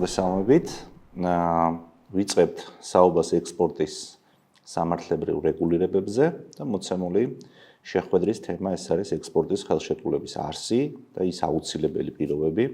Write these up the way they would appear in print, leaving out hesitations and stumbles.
მოგესალმებით. ვიწყებთ საუბარს ექსპორტის სამართლებრივ რეგულირებებზე და მოცემული შეხვედრის თემა ეს არის ექსპორტის ხელშეკრულების არსი და ის აუცილებელი პირობები,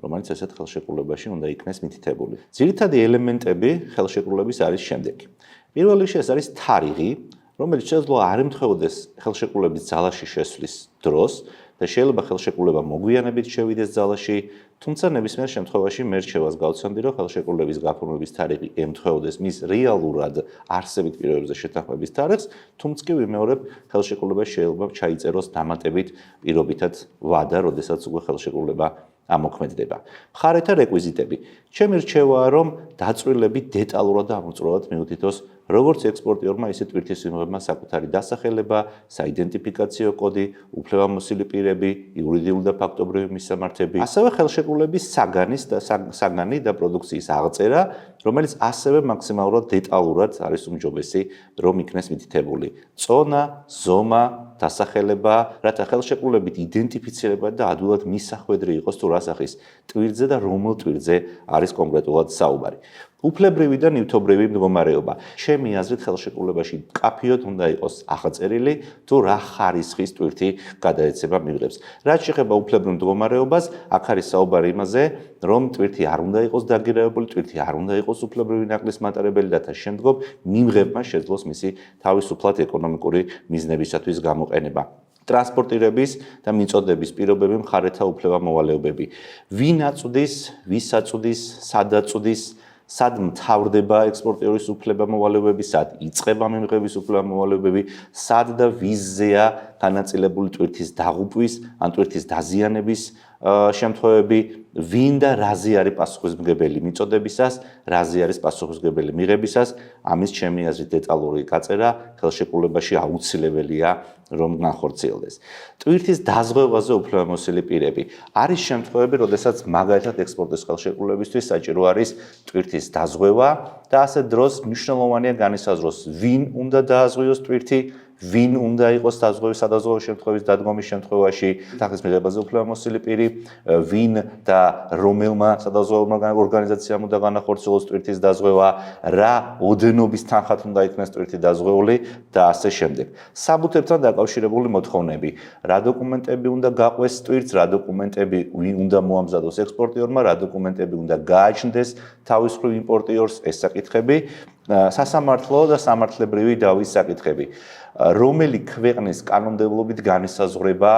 რომელიც ასეთ ხელშეკრულებაში უნდა იქნეს მითითებული. ძირითადი ელემენტები ხელშეკრულების არის შემდეგი. პირველ რიგში ეს არის თარიღი, რომელიც შესაძლოა არ ემთხვეოდეს ხელშეკრულების ძალაში შესვლის დროს და შეიძლება ხელშეკრულება მოგვიანებით შევიდეს ძალაში, თუმცა ნებისმიერ შემთხვევაში მე რჩევას გავცემდი, რომ ხელშეკრულების გაფორმების თარიღი ემთხვეოდეს მის რეალურად არსებით პირობებზე შეთანხმების თარიღს, თუმცა კი ვიმეორებ, ხელშეკრულება შეიძლება ჩაიწეროს დამატებით პირობითად ვადა, როდესაც უკვე ხელშეკრულება ამოქმედდება. მხარეთა რეკვიზიტები. ჩემი რჩევაა, რომ დაწვრილებით დეტალურად და ამოწურვად მიუთითოს როგორც ექსპორტიორმა, ისე ტვირთის ვიმღებმა საკუთარი დასახელება, საიდენტიფიკაციო კოდი, უფლებამოსილი პირები, იურიდიული და ფაქტობრივი მისამართები, ასევე ხელშეკრულების საგანი და პროდუქციის აღწერა, რომელიც ასევე მაქსიმალურად დეტალურად არის უმჯობესი, რომ იქნეს მითითებული. წონა, ზომა, დასახელება, რათა ხელშეკრულებით იდენტიფიცირება და ადვილად მისახვედრი იყოს თუ რა სახის ტვირთზე და რომელ ტვირთზე არის კონკრეტულად საუბარი. უფლებრივი და ნივთობრივი მდგომარეობა. ჩემი აზრით ხელშეკრულებაში მკაფიოდ უნდა იყოს აღწერილი თუ რა ხარისხის ტვირთი გადაეცემა მიღებს. რაც შეეხება უფლებრივ მდგომარეობას, აქ არის საუბარი იმაზე, რომ ტვირთი არ უნდა იყოს დაგირევებული, ტვირთი არ უნდა იყოს უფლებრივი ნაკლის მატარებელი და შემდგომ მიმღებმა შეძლოს მისი თავისუფლად ეკონომიკური მიზნებისათვის გამოყენება. ტრანსპორტირების და მიწოდების პირობები, მხარეთა უფლება-მოვალეობები. ვინ აწვდის, ვის აწვდის, სად აწვდის, სად მთავრდება ექსპორტიორის უფლება-მოვალეობები, სად იწყება მიმღების უფლება-მოვალეობები, სად და ვიზზეა განაწილებული ტვირთის დაღუპვის ან ტვირთის დაზიანების შემთხვევები, ვინ და რაზე არის პასუხისმგებელი მიწოდებისას, რაზე არის პასუხისმგებელი მიღებისას, ამის ჩემი აზრით დეტალური გაწერა ხელშეკრულებაში აუცილებელია, რომ განხორციელდეს. ტვირთის დაზღვევაზე უფლებამოსილი პირები. არის შემთხვევები, როდესაც მაგალითად ექსპორტის ხელშეკრულებისთვის საჭირო არის ტვირთის დაზღვევა და ასე დროს მნიშვნელოვანია განისაზღვროს, ვინ უნდა დააზღვიოს ტვირთი, ვინ უნდა იყოს სადაზღვევო შემთხვევის დადგომის შემთხვევაში თანხის მიღებაზე უფლებამოსილი პირი, ვინ და რომელმა სადაზღვევო ორგანიზაციამ უნდა განახორციელოს ტვირთის დაზღვევა, რა ოდენობის თანხად უნდა იქნეს ტვირთი დაზღვეული და ასე შემდეგ. საბუთებთან დაკავშირებული მოთხოვნები. რა დოკუმენტები უნდა გაყვეს ტვირთს, რა დოკუმენტები უნდა მოამზადოს ექსპორტიორმა, რა დოკუმენტები უნდა გააჩნდეს თავის მხრივ იმპორტიორს, ეს საკითხები. სასამართლო და სამართლებრივი დავის საკითხები. რომელი ქვეყნის კანონმდებლობით განისაზღვრება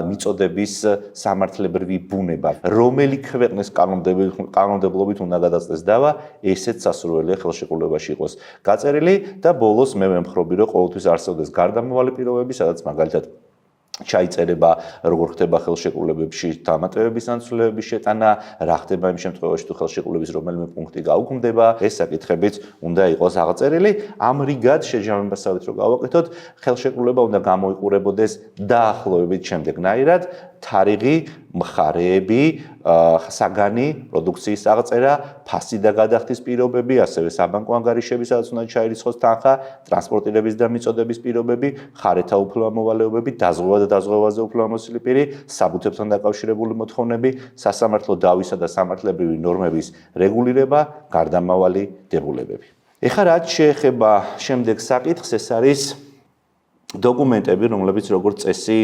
მიწოდების სამართლებრივი ბუნება, რომელი ქვეყნის კანონმდებლობით უნდა გადაწდეს დავა, ესეც სასურველია ხელშეკრულებაში იყოს გაწერილი და ბოლოს მე ვემხრობი, რომ ყოველთვის არსებდეს გარდამავალი პირობები, სადაც მაგალითად ჩაიწერება, როგორ ხდება ხელშეკრულებებში დამატებების ანსულების შეტანა, რა ხდება იმ შემთხვევაში, თუ ხელშეკრულების რომელიმე პუნქტი გაუქმდება, ეს საკითხებიც უნდა იყოს აღწერილი. ამ რიგად შეჯამებასავით რომ გავაკეთოთ, ხელშეკრულება უნდა გამოიყურებოდეს დაახლოებით შემდეგნაირად: თარიღი, მხარეები, საგანი, პროდუქციის აღწერა, ფასი და გადახდის პირობები, ასევე საბანკო ანგარიშები, სადაც უნდა ჩაირიცხოს თანხა, ტრანსპორტირების და მიწოდების პირობები, მხარეთა უფლება-მოვალეობები, დაზღვევა და დაზღვევაზე უფლებამოსილი პირი, საბუთებთან დაკავშირებული მოთხოვნები, სასამართლო დავისა და სამართლებრივი ნორმების რეგულირება, გარდამავალი დებულებები. ეხლა რაც შეეხება შემდეგ საკითხს, ეს არის დოკუმენტები, რომლებიც როგორც წესი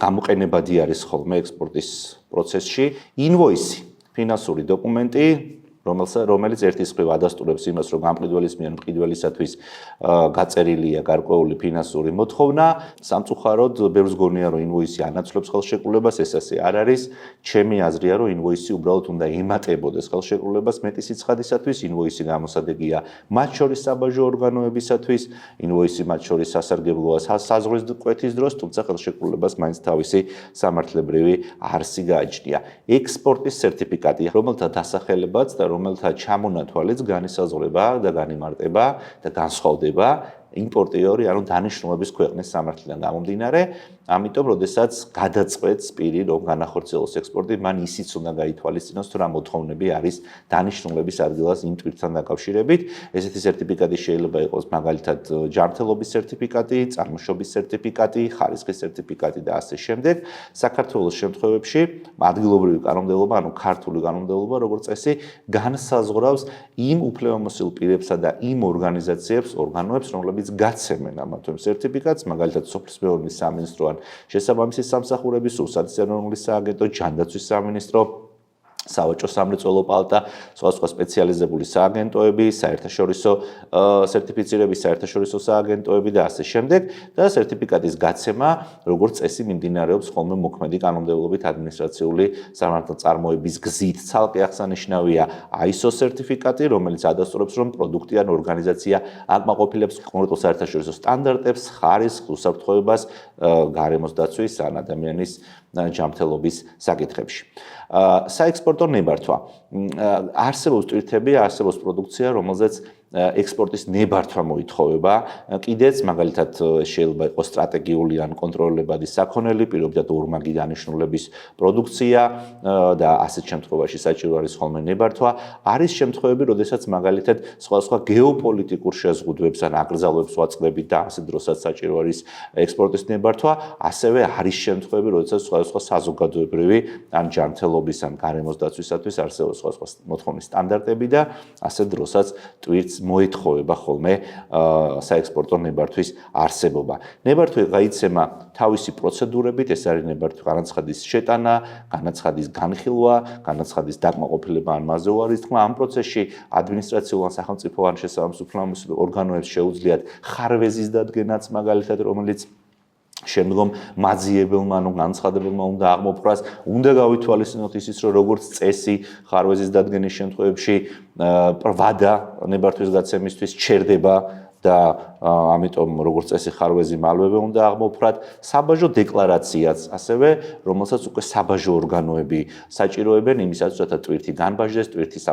გამოყენებადი არის ხოლმე ექსპორტის პროცესში, ინვოისი, ფინანსური დოკუმენტი, რომელიც ერთის მხრივ ადასტურებს იმას, რომ გამყიდველის მიერ მყიდველისათვის გაწერილია გარკვეული ფინანსური მოთხოვნა, სამწუხაროდ ბევრს გონია, რომ ინვოისი ანაცვლებს ხელშეკრულებას, ეს ასე არ არის. ჩემი აზრია, რომ ინვოისი უბრალოდ უნდა ემატებოდეს ხელშეკრულებას მეტი სიცხადისათვის, ინვოისი გამოსადეგია მათ შორის საბაჟო ორგანოებისათვის, ინვოისი მათ შორის სასარგებლოა საზღვრის კვეთის დროს, თუმცა ხელშეკრულებას მაინც თავისი სამართლებრივი არსი გააჩნია. ექსპორტის სერტიფიკატი, რომელთა დასახელებაც და რომელთა ჩამონათვალიც განისაზღვრება და განიმარტება და განსხვავდება იმპორტიორი, ანუ დანიშნულების ქვეყნის სამართლიდან გამომდინარე, ამიტომ, როდესაც გადაწყვეტს პირი, რომ განახორციელოს ექსპორტი, მან ისიც უნდა გაითვალისწინოს, თუ რა მოთხოვნები არის დანიშნულების ადგილას იმ ტვირთთან დაკავშირებით. ესეთი სერტიფიკატი შეიძლება იყოს მაგალითად ჯანმრთელობის სერტიფიკატი, წარმოშობის სერტიფიკატი, ხარისხის სერტიფიკატი და ასე შემდეგ. საქართველოს შემთხვევებში ადგილობრივი კანონმდებლობა, ანუ ქართული კანონმდებლობა, როგორც წესი, განსაზღვრავს იმ უფლებამოსილ პირებსა და იმ ორგანიზაციებს, ორგანოებს, რომლებიც გაცემენ ამა თუ იმ სერტიფიკატს, მაგალითად სოფლის მეურნეობის სამინისტრო ან შესაბამისი სამსახურების, სურსათის ეროვნული სააგენტო, ჯანდაცვის სამინისტრო, სავაჭრო სამრეწველო პალატა, სხვა სპეციალიზებული სააგენტოები, საერთაშორისო სერტიფიცირების საერთაშორისო სააგენტოები და ასე შემდეგ და სერტიფიკატის გაცემა, როგორც წესი, მიმდინარეობს ხოლმე მოქმედი კანონმდებლობით ადმინისტრაციული სამართალწარმოების გზით. ცალკე აღსანიშნავია ISO სერტიფიკატი, რომელიც ადასტურებს, რომ პროდუქტი ან ორგანიზაცია აკმაყოფილებს კონკრეტულ საერთაშორისო სტანდარტებს, ხარისხს, უსაფრთხოებას, გარემოს დაცვის ან ადამიანის ჯანმრთელობის საკითხებში. საექსპორტო ნებართვა. არსებობს ტვირთები, არსებობს პროდუქცია, რომელზეც ექსპორტის ნებართვა მოითხოვება. კიდეც მაგალითად შეიძლება იყოს სტრატეგიული ან კონტროლებადი საქონელი, პირობითად ორმაგი დანიშნულების პროდუქცია და ასეთ შემთხვევაში საჭირო არის ხოლმე ნებართვა. არის შემთხვევები, როდესაც მაგალითად სხვადასხვა გეოპოლიტიკურ შეზღუდვებს ან აკრძალვებს ვაწყდებით და ასეთ დროსაც საჭირო არის ექსპორტის ნებართვა. ასევე არის შემთხვევები, როდესაც სხვადასხვა საზოგადოებრივი ან ჯანმრთელობის ან გარემოს დაცვისათვის არსებობს სხვადასხვა მოთხოვნის სტანდარტები და ასეთ დროსაც ტვირთს მოეთხოვება ხოლმე საექსპორტო ნებართვის არსებობა. ნებართვა გაიცემა თავისი პროცედურებით, ეს არის ნებართვის განაცხადის შეტანა, განაცხადის განხილვა, განაცხადის დაკმაყოფილება ან მასზე უარის თქმა. ამ პროცესში ადმინისტრაციულ ან სახელმწიფო ან შესაბამის უფლებამოსილ ორგანოებს შეუძლიათ ხარვეზის დადგენაც, მაგალითად, რომელიც შემდგომ მაძიებელმა, ანუ განცხადებელმა უნდა აღმოფხვრას, უნდა გავითვალისწინოთ ისიც, რომ როგორც წესი ხარვეზის დადგენის შემთხვევებში ვადა ნებართვის გაცემისთვის ჩერდება და ამიტომ როგორც წესი ხარვეზი მალვევე უნდა აღმოფხვრათ. საბაჟო დეკლარაციაც ასევე, რომელსაც უკვე საბაჟო ორგანოები საჭიროებენ იმისათვის, რათა ტვირთი განბაჟდეს, ტვირთის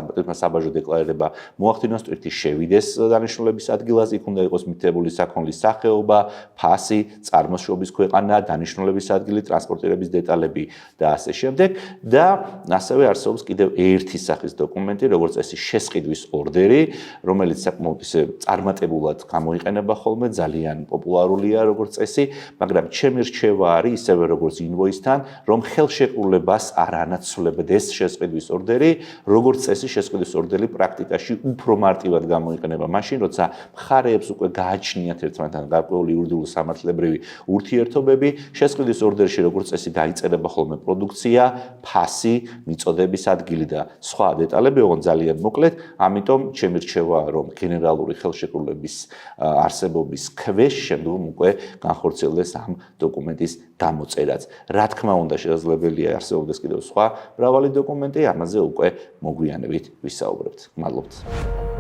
საბაჟო დეკლარება მოახდინოს, ტვირთი შევიდეს დანიშნულების ადგილას, იქ უნდა იყოს მითითებული საქონლის სახეობა, ფასი, წარმოშობის ქვეყანა, დანიშნულების ადგილი, ტრანსპორტირების დეტალები და ასე შემდეგ. და ასევე არსებობს კიდევ ერთი სახის დოკუმენტი, როგორც წესი შესყიდვის ორდერი, რომელიც საკმაოდ ისე წარმატებულად გამოიყენება ხოლმე, ძალიან პოპულარულია როგორც წესი, მაგრამ ჩემი რჩევა არის ისევე როგორც ინვოისთან, რომ ხელშეკრულებას არ ანაცვლებდეს შესყიდვის ორდერი, როგორც წესი შესყიდვის ორდერი პრაქტიკაში უფრო მარტივად გამოიყენება მაშინ, როცა მხარეებს უკვე გააჩნიათ ერთმანეთთან გარკვეული იურიდიული სამართლებრივი ურთიერთობები, შესყიდვის ორდერში როგორც წესი დაიწერება ხოლმე პროდუქცია, ფასი, მიწოდების ადგილი და სხვა დეტალები, ოღონდ ძალიან მოკლედ, ამიტომ ჩემი რჩევაა, რომ გენერალური ხელშეკრულების არსებობის ქვეშ შემდგომ უკვე განხორციელდეს ამ დოკუმენტის გამოწერაც. რა თქმა უნდა, შესაძლებელია არსებობდეს კიდევ სხვა მრავალი დოკუმენტი, ამაზე უკვე მოგვიანებით ვისაუბრებთ. მადლობთ.